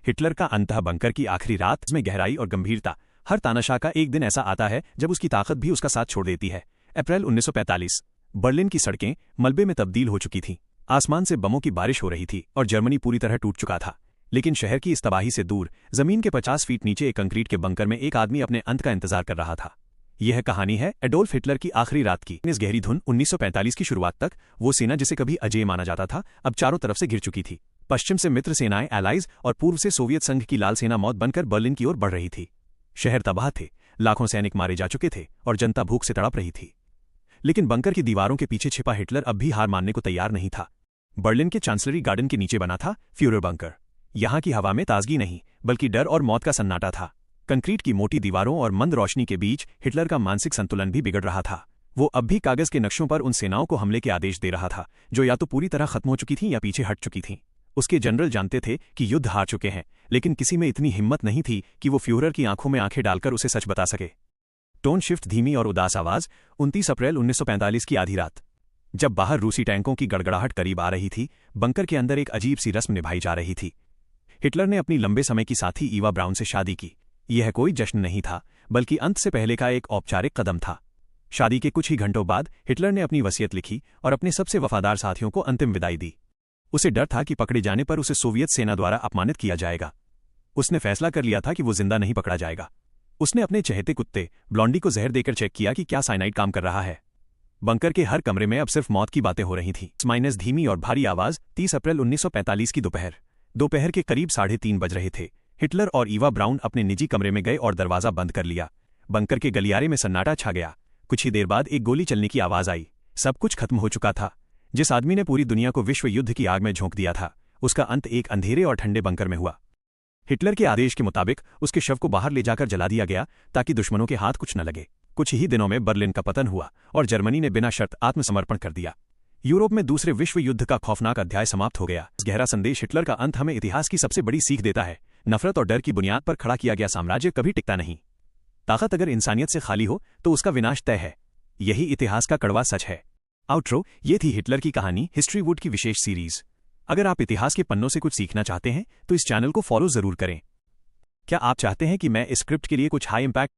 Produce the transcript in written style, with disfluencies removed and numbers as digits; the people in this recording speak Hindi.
हिटलर का अंतः बंकर की आखिरी रात में गहराई और गंभीरता। हर तानाशाह का एक दिन ऐसा आता है जब उसकी ताकत भी उसका साथ छोड़ देती है। अप्रैल 1945। बर्लिन की सड़कें मलबे में तब्दील हो चुकी थीं। आसमान से बमों की बारिश हो रही थी और जर्मनी पूरी तरह टूट चुका था। लेकिन शहर की इस तबाही से दूर जमीन के 50 फीट नीचे एक कंक्रीट के बंकर में एक आदमी अपने अंत का इंतजार कर रहा था। यह कहानी है एडोल्फ हिटलर की आखिरी रात की। इस गहरी धुन 1945 की शुरुआत तक वो सेना जिसे कभी अजेय माना जाता था अब चारों तरफ से घिर चुकी थी। पश्चिम से मित्र सेनाएं एलाइज और पूर्व से सोवियत संघ की लाल सेना मौत बनकर बर्लिन की ओर बढ़ रही थी। शहर तबाह थे, लाखों सैनिक मारे जा चुके थे और जनता भूख से तड़प रही थी। लेकिन बंकर की दीवारों के पीछे छिपा हिटलर अब भी हार मानने को तैयार नहीं था। बर्लिन के चांसलरी गार्डन के नीचे बना था फ्यूरर बंकर। यहाँ की हवा में ताजगी नहीं बल्कि डर और मौत का सन्नाटा था। कंक्रीट की मोटी दीवारों और मंद रोशनी के बीच हिटलर का मानसिक संतुलन भी बिगड़ रहा था। वो अब भी कागज के नक्शों पर उन सेनाओं को हमले के आदेश दे रहा था जो या तो पूरी तरह खत्म हो चुकी थीं या पीछे हट चुकी थीं। उसके जनरल जानते थे कि युद्ध हार चुके हैं, लेकिन किसी में इतनी हिम्मत नहीं थी कि वो फ्यूरर की आंखों में आंखें डालकर उसे सच बता सके। टोन शिफ्ट धीमी और उदास आवाज। 29 अप्रैल 1945 की आधी रात, जब बाहर रूसी टैंकों की गड़गड़ाहट करीब आ रही थी, बंकर के अंदर एक अजीब सी रस्म निभाई जा रही थी। हिटलर ने अपनी लंबे समय की साथी ईवा ब्राउन से शादी की। यह कोई जश्न नहीं था बल्कि अंत से पहले का एक औपचारिक कदम था। शादी के कुछ ही घंटों बाद हिटलर ने अपनी वसीयत लिखी और अपने सबसे वफादार साथियों को अंतिम विदाई दी। उसे डर था कि पकड़े जाने पर उसे सोवियत सेना द्वारा अपमानित किया जाएगा। उसने फैसला कर लिया था कि वो जिंदा नहीं पकड़ा जाएगा। उसने अपने चहेते कुत्ते ब्लॉन्डी को जहर देकर चेक किया कि क्या साइनाइड काम कर रहा है। बंकर के हर कमरे में अब सिर्फ मौत की बातें हो रही थीं। माइनस धीमी और भारी आवाज। 30 अप्रैल 1945 की दोपहर के करीब 3:30 बज रहे थे। हिटलर और ईवा ब्राउन अपने निजी कमरे में गए और दरवाजा बंद कर लिया। बंकर के गलियारे में सन्नाटा छा गया। कुछ ही देर बाद एक गोली चलने की आवाज आई। सब कुछ खत्म हो चुका था। जिस आदमी ने पूरी दुनिया को विश्व युद्ध की आग में झोंक दिया था, उसका अंत एक अंधेरे और ठंडे बंकर में हुआ। हिटलर के आदेश के मुताबिक उसके शव को बाहर ले जाकर जला दिया गया ताकि दुश्मनों के हाथ कुछ न लगे। कुछ ही दिनों में बर्लिन का पतन हुआ और जर्मनी ने बिना शर्त आत्मसमर्पण कर दिया। यूरोप में दूसरे विश्व युद्ध का खौफनाक अध्याय समाप्त हो गया। गहरा संदेश। हिटलर का अंत हमें इतिहास की सबसे बड़ी सीख देता है। नफरत और डर की बुनियाद पर खड़ा किया गया साम्राज्य कभी टिकता नहीं। ताकत अगर इंसानियत से खाली हो तो उसका विनाश तय है। यही इतिहास का कड़वा सच है। आउट्रो। ये थी हिटलर की कहानी, हिस्ट्री वुड की विशेष सीरीज। अगर आप इतिहास के पन्नों से कुछ सीखना चाहते हैं तो इस चैनल को फॉलो जरूर करें। क्या आप चाहते हैं कि मैं इस स्क्रिप्ट के लिए कुछ हाई इंपैक्ट